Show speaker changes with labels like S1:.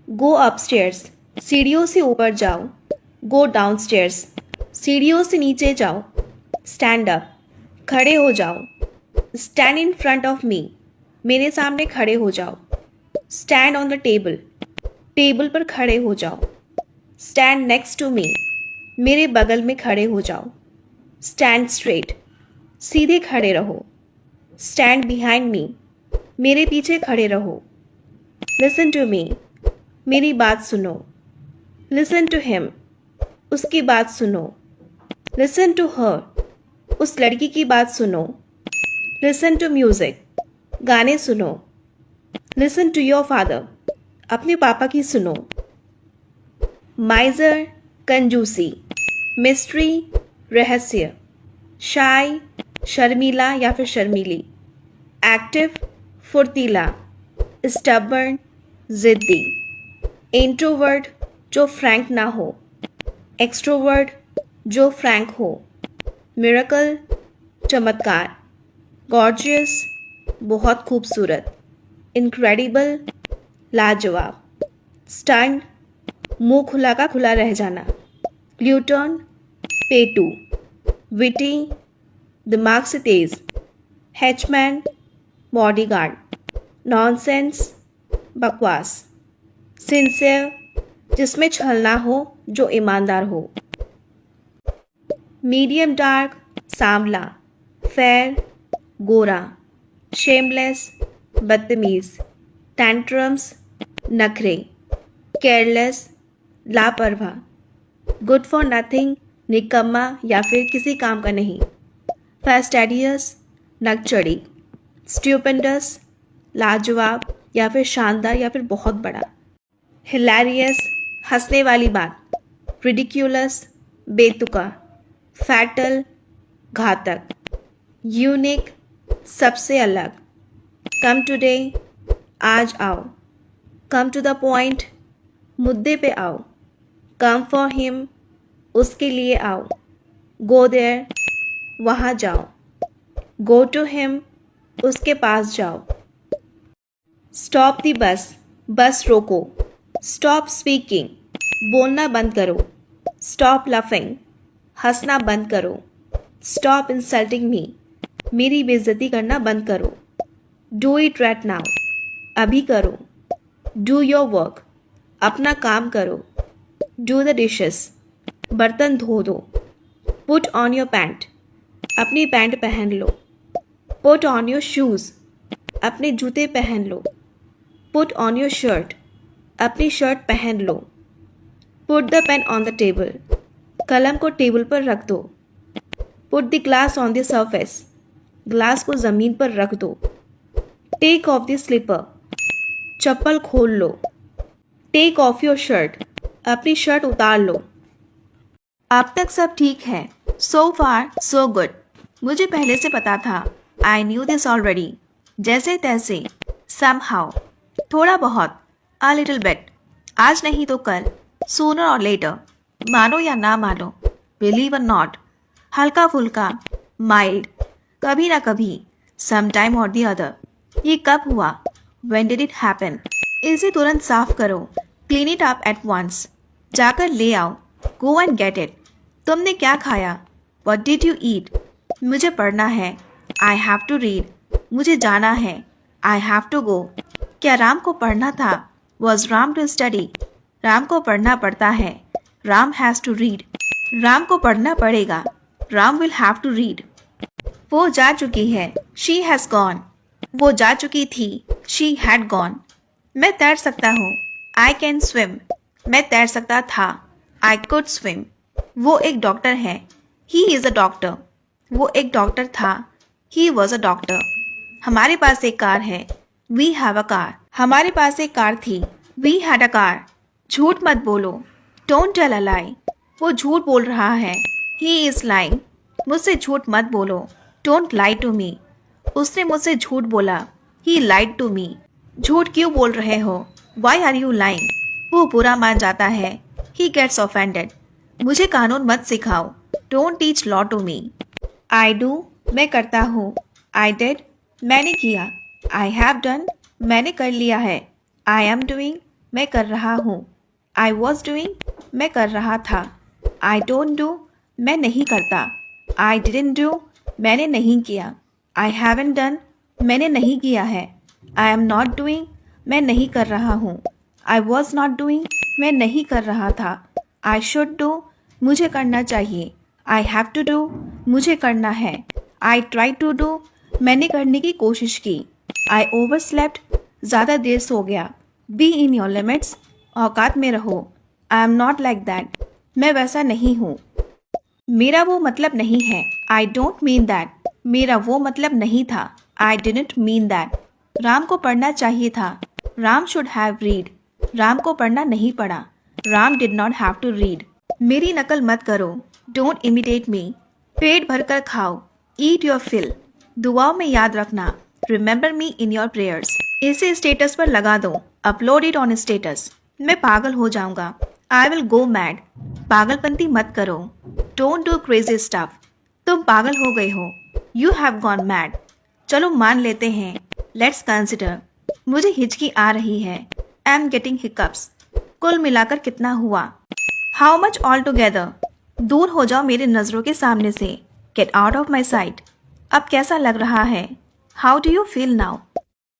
S1: गो upstairs, सीढ़ियों से ऊपर जाओ। गो डाउनस्टेयर्स, सीढ़ियों से नीचे जाओ। स्टैंड अप, खड़े हो जाओ। Stand in front of me, मेरे सामने खड़े हो जाओ। Stand on the table, table पर खड़े हो जाओ। स्टैंड नेक्स्ट टू मी, मेरे बगल में खड़े हो जाओ। स्टैंड स्ट्रेट, सीधे खड़े रहो। स्टैंड बिहाइंड मी, मेरे पीछे खड़े रहो। लिसन टू मी, मेरी बात सुनो। लिसन टू हिम, उसकी बात सुनो। लिसन टू हर, उस लड़की की बात सुनो। लिसन टू म्यूजिक, गाने सुनो। लिसन टू योर फादर, अपने पापा की सुनो। माइजर, कंजूसी। मिस्ट्री, रहस्य। शाय, शर्मीला या फिर शर्मीली। एक्टिव, फुर्तीला। स्टबर्न, जिद्दी। इंट्रोवर्ट, जो फ्रैंक ना हो। एक्सट्रोवर्ट, जो फ्रैंक हो। मिरेकल, चमत्कार। गॉर्जियस, बहुत खूबसूरत। इनक्रेडिबल, लाजवाब। स्टंट, मुंह खुला का खुला रह जाना। ग्लूटन, पेटू। विटी, दिमाग से तेज। Henchman, bodyguard. नॉनसेंस, बकवास। सिंसियर, जिसमें छल ना हो, जो ईमानदार हो। मीडियम डार्क, सांवला। फेयर, गोरा। शेमलेस, बदतमीज। टैंट्रम्स, नखरे। केयरलेस, लापरवाह। गुड फॉर नथिंग, निकम्मा या फिर किसी काम का नहीं। फैस्टेडियस, नकचड़ी। स्ट्यूपेंडस, लाजवाब या फिर शानदार या फिर बहुत बड़ा। हिलेरियस, हंसने वाली बात। रिडिक्यूलस, बेतुका। फैटल, घातक। यूनिक, सबसे अलग। कम टुडे, आज आओ। कम टू द पॉइंट, मुद्दे पे आओ। कम फॉर हिम, उसके लिए आओ। गो देयर, वहाँ जाओ। गो टू हिम, उसके पास जाओ। स्टॉप दी बस, बस रोको। स्टॉप स्पीकिंग, बोलना बंद करो। स्टॉप लफिंग, हंसना बंद करो। स्टॉप इंसल्टिंग मी, मेरी बेइज्जती करना बंद करो। डू इट राइट नाउ, अभी करो। डू योर वर्क, अपना काम करो। डू द डिशेस, बर्तन धो दो। पुट ऑन योर पैंट, अपनी पैंट पहन लो। पुट ऑन योर शूज़, अपने जूते पहन लो। पुट ऑन योर शर्ट, अपनी शर्ट पहन लो। Put the pen on the table, कलम को टेबल पर रख दो। Put the glass on the surface, glass को ज़मीन पर रख दो। टेक ऑफ द स्लीपर, चप्पल खोल लो। टेक ऑफ योर शर्ट, अपनी शर्ट उतार लो। अब तक सब ठीक है। सो फार सो गुड, मुझे पहले से पता था। आई न्यू दिस ऑलरेडी, जैसे तैसे। समहाउ, थोड़ा बहुत। अ लिटिल बिट, आज नहीं तो कल। सूनर और लेटर, मानो या ना मानो। बिलीव और नॉट, हल्का फुल्का। माइल्ड, कभी ना कभी। सम टाइम और दी अदर, ये कब हुआ। वेन डिड इट हैपन, इसे तुरंत साफ करो। Clean it up at once, जाकर ले आओ। गो एंड गेट इट, तुमने क्या खाया। वट डिड यू ईट, मुझे पढ़ना है। आई हैव टू रीड, मुझे जाना है। आई हैव टू गो, क्या राम को पढ़ना था। Was Ram to study, Ram को पढ़ना पड़ता है। Ram has to read, Ram को पढ़ना पड़ेगा। Ram will have to read. वो जा चुकी है, शी हैज़ गॉन। वो जा चुकी थी, शी हैड गॉन। मैं तैर सकता हूँ, आई कैन स्विम। मैं तैर सकता था, आई कुड स्विम। वो एक डॉक्टर है, ही इज़ अ डॉक्टर। वो एक डॉक्टर था, ही वॉज अ डॉक्टर। हमारे पास एक कार है, वी हैव अ कार। हमारे पास एक कार थी, वी हैड अ कार। झूठ मत बोलो, डोंट टेल अ लाई। वो झूठ बोल रहा है, ही इज़ लाइंग। मुझसे झूठ मत बोलो, डोंट लाई टू मी। उसने मुझसे झूठ बोला, ही लाइड टू मी। झूठ क्यों बोल रहे हो, वाई आर यू लाइंग। वो बुरा मान जाता है, ही गेट्स ऑफेंडेड। मुझे कानून मत सिखाओ, don't teach law to me. I do, मैं करता हूँ। आई डिड, मैंने किया। आई हैव डन, मैंने कर लिया है। आई एम डूइंग, मैं कर रहा हूँ। आई वॉज डूइंग, मैं कर रहा था। आई डोंट डू, मैं नहीं करता। आई डिडंट डू, मैंने नहीं किया। आई हैवंट डन, मैंने नहीं किया है। आई एम नॉट डूइंग, मैं नहीं कर रहा हूँ। आई वॉज नॉट डूइंग, मैं नहीं कर रहा था। आई शुड डू, मुझे करना चाहिए। आई हैव टू डू, मुझे करना है। आई ट्राई टू डू, मैंने करने की कोशिश की। आई ओवर स्लेप्ट, ज़्यादा देर सो गया। बी इन योर लिमिट्स, औकात में रहो। I am not like that, मैं वैसा नहीं हूँ। मेरा वो मतलब नहीं है। आई डोंट मीन दैट, मेरा वो मतलब नहीं था। I didn't mean that. Ram को पढ़ना चाहिए था। Ram should have read, Ram को पढ़ना नहीं पड़ा। Ram did not have to read. मेरी नकल मत करो। Don't imitate me. पेट भरकर खाओ। ईट योर फिल, दुआओं में याद रखना। Remember me in your prayers, इसे स्टेटस पर लगा दो। Upload it on status. मैं पागल हो जाऊंगा। आई विल गो मैड, पागलपंती मत करो। डोंट डू क्रेजी स्टफ, तुम पागल हो गए हो। यू हैव गॉन मैड, चलो मान लेते हैं। लेट्स कंसिडर, मुझे हिचकी आ रही है। आई एम गेटिंग हिकअप्स, कुल मिलाकर कितना हुआ। हाउ मच ऑल टुगेदर, दूर हो जाओ मेरे नज़रों के सामने से। Get out of my site, अब कैसा लग रहा है। How do you feel now,